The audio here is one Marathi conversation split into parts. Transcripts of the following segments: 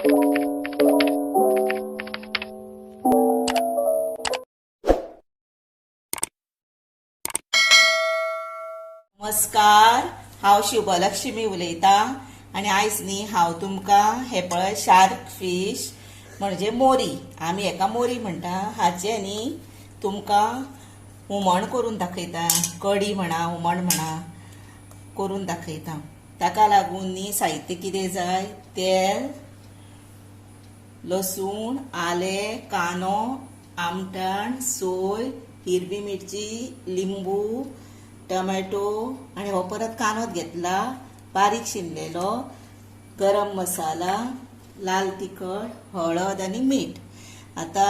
नमस्कार, हांव शुभलक्ष्मी उलयतां आनी आयज न्ही हांव तुमकां हे पळय शार्क फिश म्हणजे मोरी, आमी हेका मोरी म्हणटा, हाचे न्ही तुमकां हुमण करून दाखयता. कडी म्हणा, हुमण म्हणा करून दाखयता. ताका लागून न्ही साहित्य कितें जाय, तेल, लसूण, आलें, कांदो, आमटाण, सोय, हिरवी मिरची, लिंबू, टमॅटो आणि हो परत कांदो घेतला बारीक शिनलेलो, गरम मसाला, लाल तिखट, हळद आणि मीठ. आता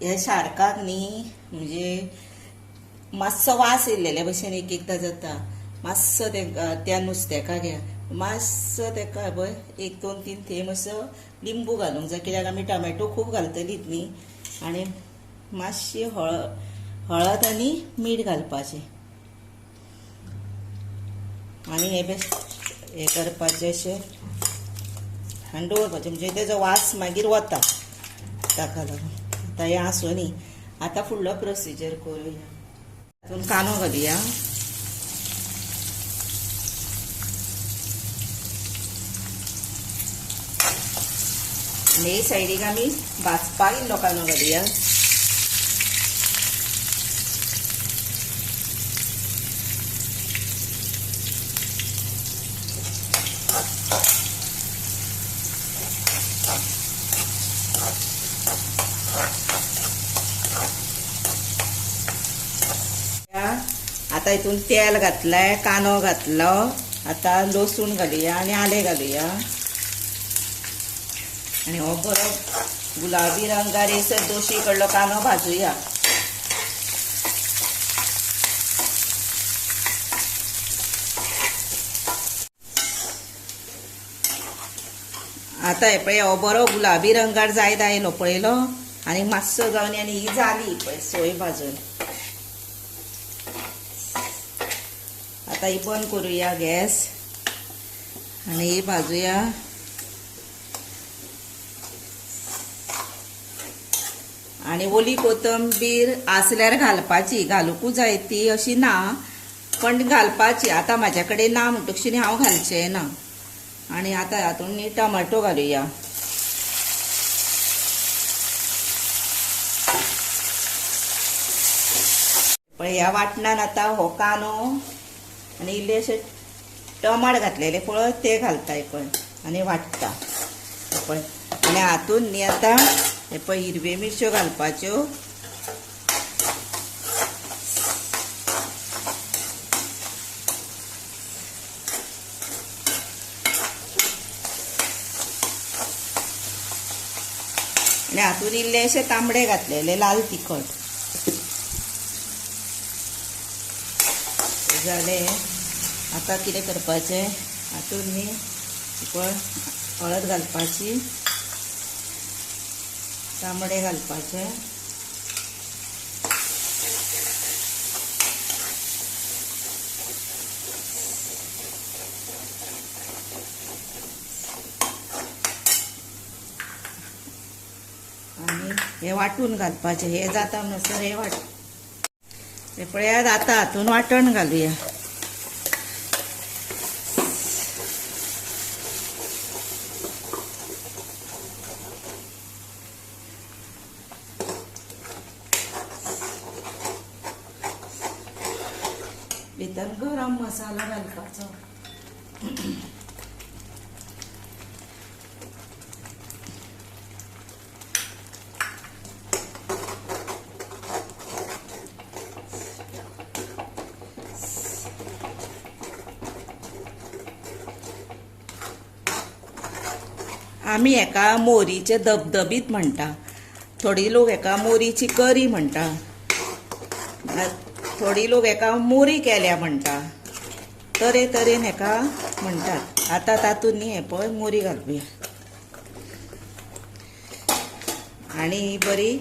हे शार्काक न्ही म्हणजे मातसो वास येयलेले भशेन एक एकदां जाता. मातसो त्या नुस्त्याका घ्या, मातसो तेका पळय 1-2-3 थेंब असो लिंबू घालूंक जाय, कित्याक आमी टमॅटो खूब घालतलीत न्ही. आनी मातशी हळद आनी मीठ घालपाचें आनी हे करपाचें अशें आनी दवरपाचें, म्हणजे तेजो वास मागीर वता. ताका लागून आतां हें आसूं न्ही. आतां फुडलो प्रोसिजर करुया. तातूंत कांदो घालुया, आनी हे सायडीक आमी भाजपाक इल्लो कांदो घालुया. आता हितून तेल घातलाय, कांदो घातलो, आता लसूण घालुया आनी आलें घालुया आनी हो बरो गुलाबी रंगार येसर दोशी कडलो कांदो भाजूया. आता हे पळय हो बरो गुलाबी रंगार जायत आयलो पळयलो, आनी मातसो जावन आनी ही जाली पळय सोय भाजून. आता ही बंद करूया गॅस आनी ही भाजूया. आनी ओली कोथंबीर आसल्यार घालपाची, घालूंकूच जाय ती अशी ना, पण घालपाची. आता म्हाज्या कडेन ना म्हणटकशी हांव घालचें ना. आनी आता हातूंत न्ही टमाटो घालुया. पळय ह्या वाटणान आता हो कांदो आनी इल्लेशे टमाट घातलेले पळय ते घालताय पळय आनी वाटता पळय. आनी हातूंत न्ही आतां हे पळय हिरव्यो मिरच्यो घालपाच्यो. आनी हातूंत इल्लेशे तांबडे घातलेले लाल तिखट जाले. आता कितें करपाचें, हातूंत न्ही पळय हळद घालपाची, तांबडे घालपाचे, आनी हे वाटून घालपाचे. हे जाता म्हणसर हे वाट हे पळयात. आता हातून वाटण घालुया. भितर गरम मसाला घालपाचो. आमी हेका मोरीचे धबधबीत म्हणटा, थोडी लोक हेका मोरीची करी म्हणटा, थोडी लोक हेका मोरी केल्या म्हणटा, तरेन हेका म्हणटात. आता तातूंत न्ही हे पळय मोरी घालुया आनी ही बरी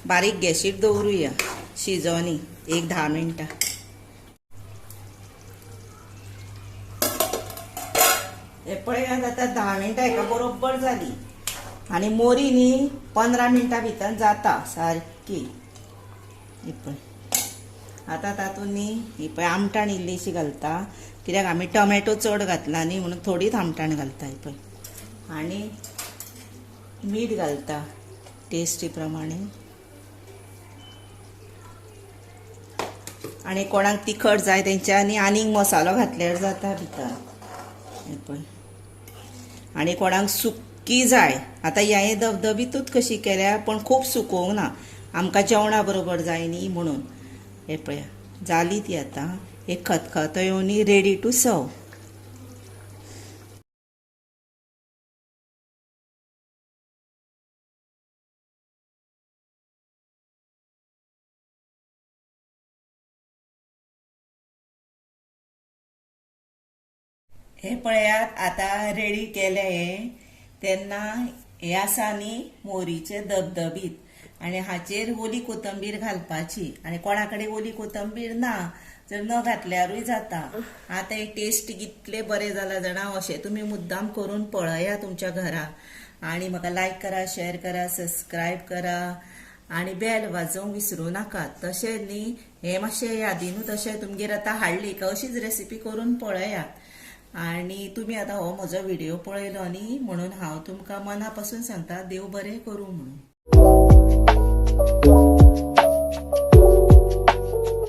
बारीक गॅसीर दवरुया शिजोनी 1-10 मिनटां. हे पळयात आता 10 मिनटां एका बरोबर जाली आणि मोरी न्ही 15 मिनटां भितर जाता सारकी. ही पळय आता तातूंत न्ही ही पळय आमटाण इल्लीशी घालता, कित्याक आमी टोमॅटो चड घातला न्ही म्हणून थोडीच आमटाण घालता. ही पळय आनी मीठ घालता टेस्टी प्रमाणे. आनी कोणाक तिखट जाय तेंच्यांनी आनीक मसालो घातल्यार जाता भितर. हे पळय आनी कोणाक सुक्की जाय, आतां हे धबधबीतूच कशी केल्या पण खूब सुकोवंक ना, आमकां जेवणा बरोबर जाय न्ही म्हणून. हे पळया जाली ती आतां एक खतखतो रेडी टू सर्व. हे पळयात आता रेडी केले हे. तेन्ना हे आसा न्ही मोरीचे धबधबीत आनी हाचेर ओली कोथंबीर घालपाची. आनी कोणा कडेन ओली कोथंबीर ना जर न घातल्यारूय जाता. आता हे टेस्ट कितले बरे जाला जाणा, अशें तुमी मुद्दाम करून पळया तुमच्या घरा. आनी म्हाका लायक करा, शेअर करा, सबस्क्रायब करा आनी बेल वाजोवंक विसरूं नाकात. तशेंच न्ही हे मातशें यादीनूच अशें तुमगेर आतां हाडली का अशीच रेसिपी करून पळयात. आनी तुमी आतां हो म्हजो व्हिडिओ पळयलो न्ही म्हणून हांव तुमकां मना पासून सांगता देव बरें करूं म्हणून.